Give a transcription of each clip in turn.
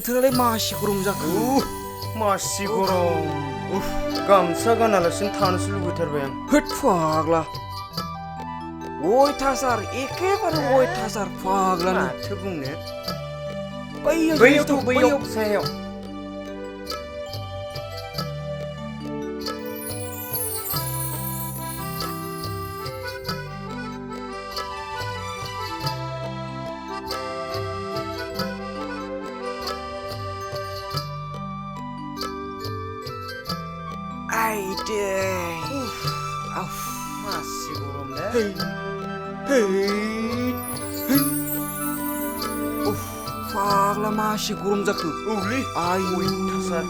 बोथोरालाय मासि गरम जाखो मासि गरम गामसा गानालासिनो थानोसो लुगैथारबाय आं होद फाग्ला अयथासार एखेबारे अयथासार फाग्लानो माथो बुंनो बैयाव सायाव masih gurem deh. Fagla masih gurem zaku. Uli, ayo dasar.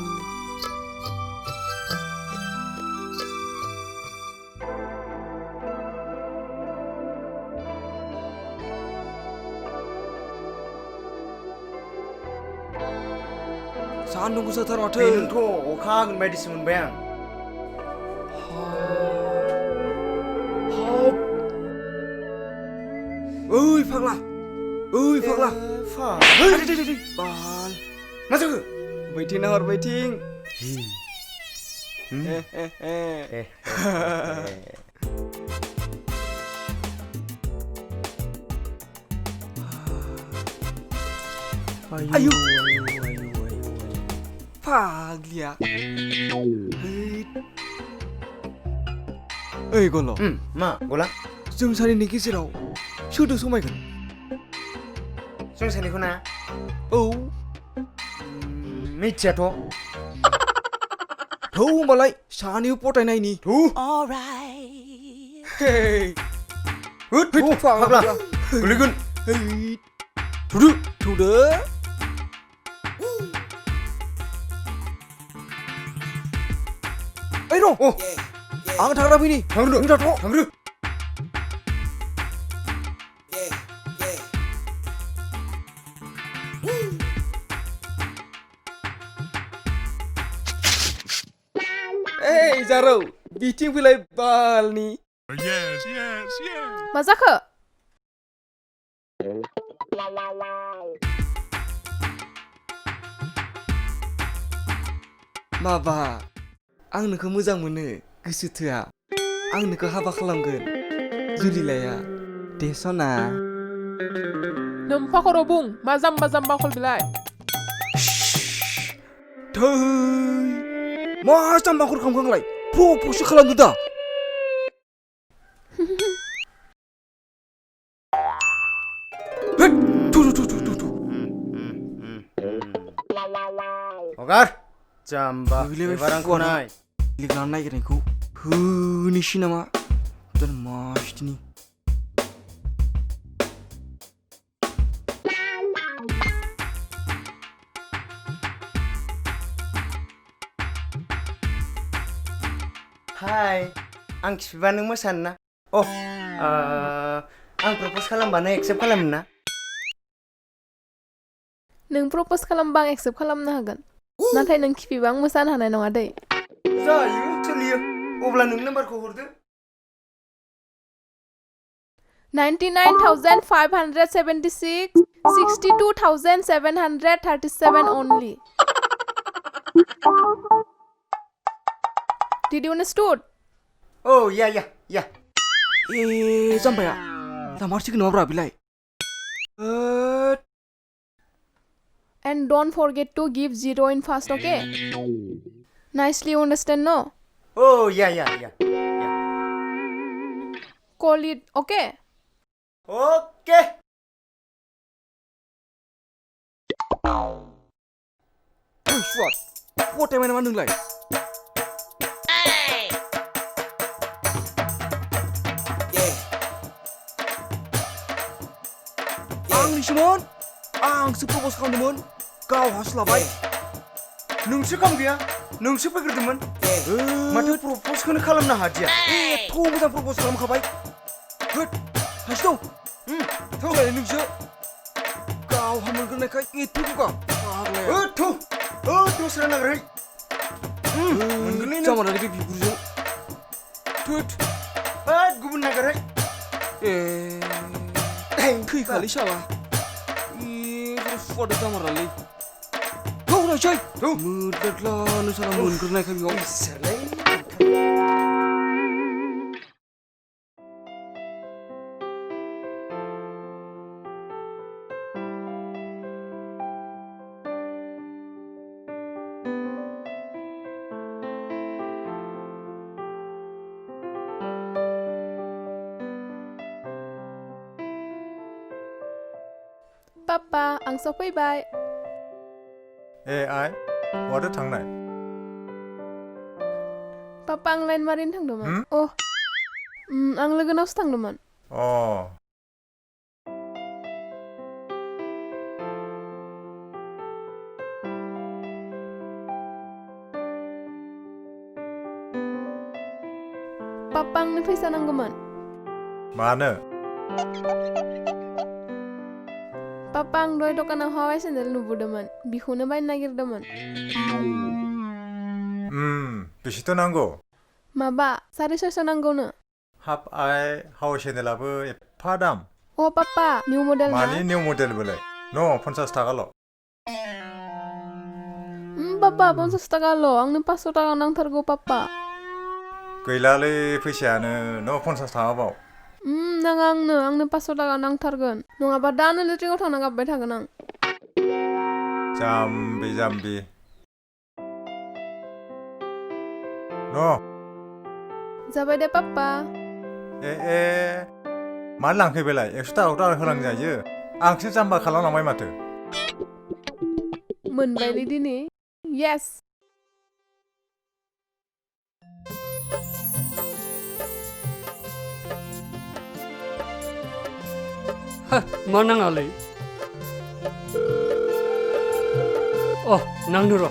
Sandung gosatar maथो. Beनोथ' अखा हागोन बायदिसो मोनबाय आं. Oi fagla. Bal. Masuk ke? Baiting nahor baiting. Ayo. Faglia. Golo. Ma, gola. जों सानैनि गेजेराव सोरदो समायगोन जों सानैखौ ना औ मिथियाथ' थौ होमबालाय सानैबो पटायनायनि थौ होद फाग्ला गोलैगोन थौदो ओइ र' आं थांग्रा फैनि थांग्रो Zaro, biting fैलाय बालनि मा जाखो माबा आं नोंखौ मोजां मोनो गोसो थोआ आं नोंखौ हाबा खालामगोन जुलि लाया दे सना नोम्फा खर' बुं मा जाम्बा खल बिलाय थै मा जाम्बाखौ खालामखांलाय प्रप'सो खालामदो दा हगार जाम्बा एबार आंखौ नाय लिरना नागिरनायखौ होनोसै नामा गोदान मासथिनि हाय आं खिफिबा नों मोसानो ना आं प्रप'ज खालामबानो एक्सेप्ट खालामो ना नों प्रप'ज खालामबा आं एक्सेप्ट खालामनो हागोन नाथाय नों खिफिबा आं मोसानो हानाय नङा दै जायो सोलियो अब्ला नों नाम्बारखौ हरदो 99,576 62,737 only. Did you understood? Oh, yeah. जाम्बाया लामारसिगोन नामा ब्रा बिलाय And don't forget to give 0 in fast, okay? Nicely you understand, no? Oh, yeah. Call it, okay? Okay. What? What am I doing like? Simon, आंसो प्रप'ज खालामदोंमोन गाव हास्लाबाय नोंसो खाम गैया नोंसो फैग्रोदोंमोन माथो प्रप'जखौनो खालामनो हादिया एथ' मोजां प्रप'ज खालामखाबाय होद हासिनो थौलाय नोंसो गावहा मोनग्रोनायखाय एथ' दुगा फाग्लाया दस्रा नागिरहै मोनगोनलै नों जामारानि बे बिगुरजों थोद गुबुन नागिरहै थैखालै साला सुवादो जामारालै udah coy. Tuh. Mudet lah, nu salah mundur naik kami om. Serlai. Papa, ang sopaibai. ai water थांनाय Papa, ang lain marin थांदोंमोन. Oh, ang लोगोनावसो थांदोंमोन. अ Papa, आंनो फैसा नांगौमोन. मानो Papa, ang doi दखानाव हावाइ सेन्देल नुबोदोंमोन. बिखौनो बायनो नागिरदोंमोन. बेसेथ' नांगौ माबा 650 नांगौनो. हाब आइ हाव सेनेलाबो एफा दाम Oh, Papa, new model मानि na. निउ मडेल बोलाय न' 50 थाखाल' Papa, 50 taga lo. Ang 500 taga नांथारगौ, Papa. गैलालै फैसायानो न' 50 थाखाबाव नाङा आंनो 500 taga नांथारगोन. नङाबा दानो लेट्रिनाव थांना गाबबाय थागोन आं. जाम्बि न' जाबाय दे, Papa. मानो लांखो बेलाय 100 थाखा होलांजायो आंसो जाम्बा खालामलांबाय माथो मोनबायलै दिनै. Yes. मा नाङालै नांदो र'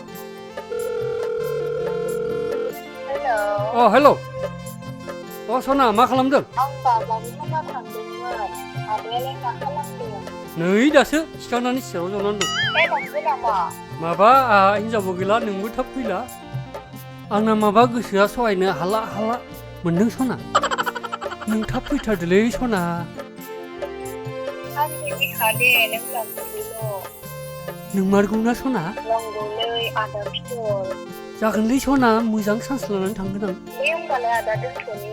हेल' सना मा खालामदों आं बाजारनि लामा थांदोंमोन आदायालाय मा खालामदों नै दासो सिखारनानै सियाराव जनानै दं नंगौ नामा माबा आंहा हिनजावबो गैला नोंबो थाब फैला आंना माबा गोसोआ सहायनो हाला मोनदों सना नों थाब फैथारदोलै सना आं फैखादे नों लांफैदोल' नोंमारगौना सना नंगौलै आदा फिथर जागोनलै सना मोजां चान्स लानानै थांगोन आं दे होमबालाय आदा दोनथ'नि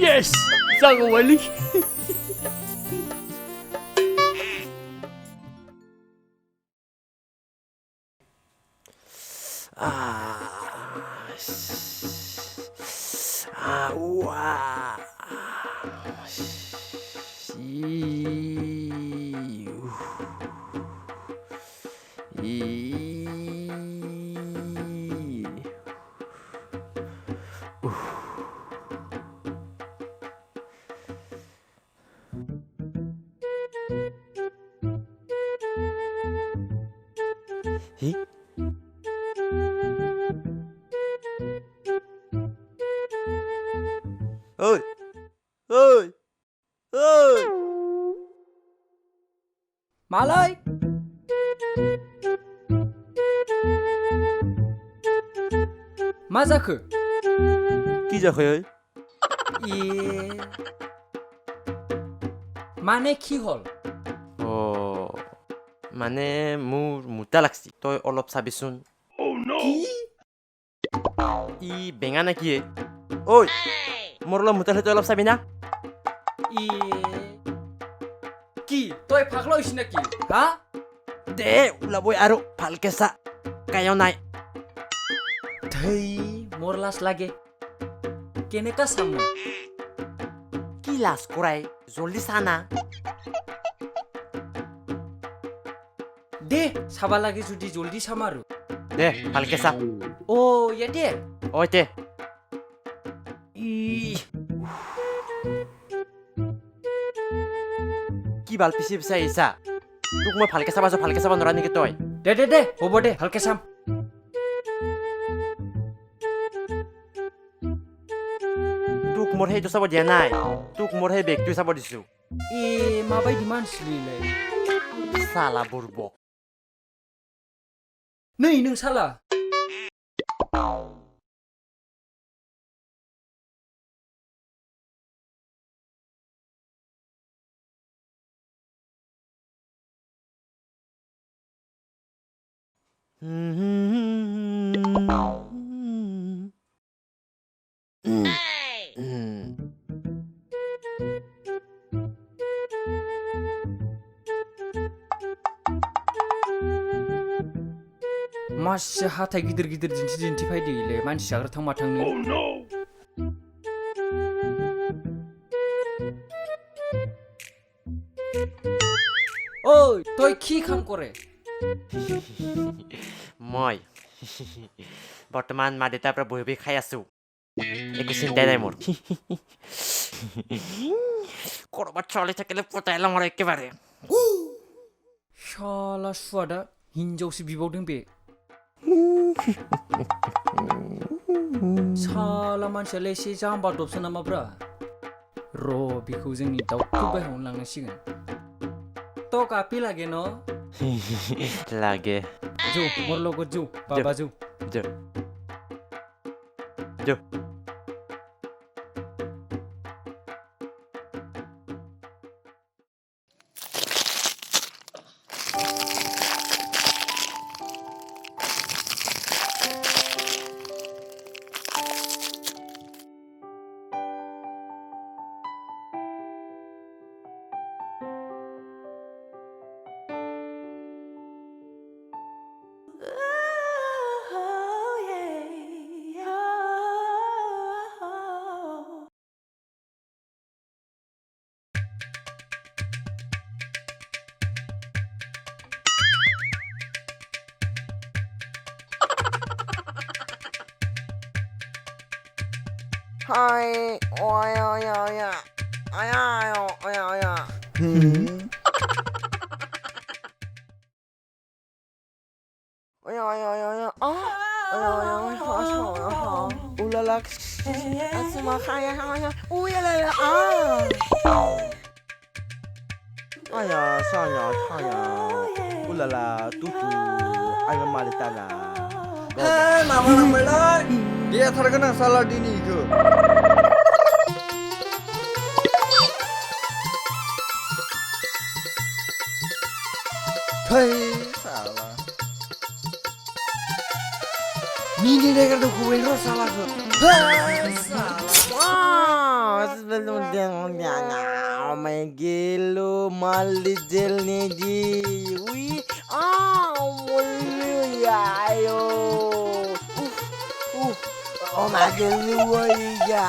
Yes! जागौबायलै Malay. मा जाखो কি जाखो माने खि हल माने मुर मुता लागছি তই অলপ চাবিচোন ই বেঙা নাকি ঐ মোৰ অলপ মুতা তই অলপ চাবি না কি তই পাগলা হইছ নাকি হা দে ওলাবই আৰু ভালকে চা কায়ো নাই ধৈ মোৰ লাজ লাগে কেনেকা চাম কি লাজ কৰাই জলদি চা না দে চাবা লাগে যদি জলদি চাম আৰু দে ভালকে চা ইয়াতে দে কি বাল পিছি পিছি আহিছা তোক মই ভালকে চাব নোৱাৰা নেকি তই দে হ'ব দে ভালকে চাম তোক মোৰ সেইটো চাব দিয়া নাই তোক মোৰ সেই বেগটো চাব দিছো माबायदि मानसिलै साला बुरबक नै नों साला मासे हाथाय गिदिर गिदिर दिन्थिफायदोलै मानसि जाग्रा थां माथांनि ओइ तই কি কাম কৰে মই বৰ্তমান মা দেউতাৰ পৰা বহি বহি খাই আছো একো চিন্তাই নাই মোৰ কৰবাত চলি থাকিলে পতাই লওঁ আৰু একেবাৰে শালা सुवादा हिन्जावसो बिबावदों बे साला मानसियालाय एसे जाम्बा दबसो नामाब्रा र' बेखौ जोंनि दाउथु बायहावनो लांनांसिगोन तो कापी लागे न লাগে जो मोर লগত जो बाबा जो जो जो Hi, oi, oi, oi, oi, oi, oi, oi, oi. Oi, oi, oi, oi, oi. Oh, oi, oi, oi, hao. Ulala, asma kaya, kaya. Ulala, Aya, saya, kaya. Ulala, tutu. Ayo malitana. Hei, mama nambaylay. Dia terkena salah dini ke? Hei, salah. Mini dekat tu kue ro salah ke? Hei, salah. Wow, sebelum dia ngomong, my gelo mali gel negi, wih, mulu ya ayo, oh my gelo ya,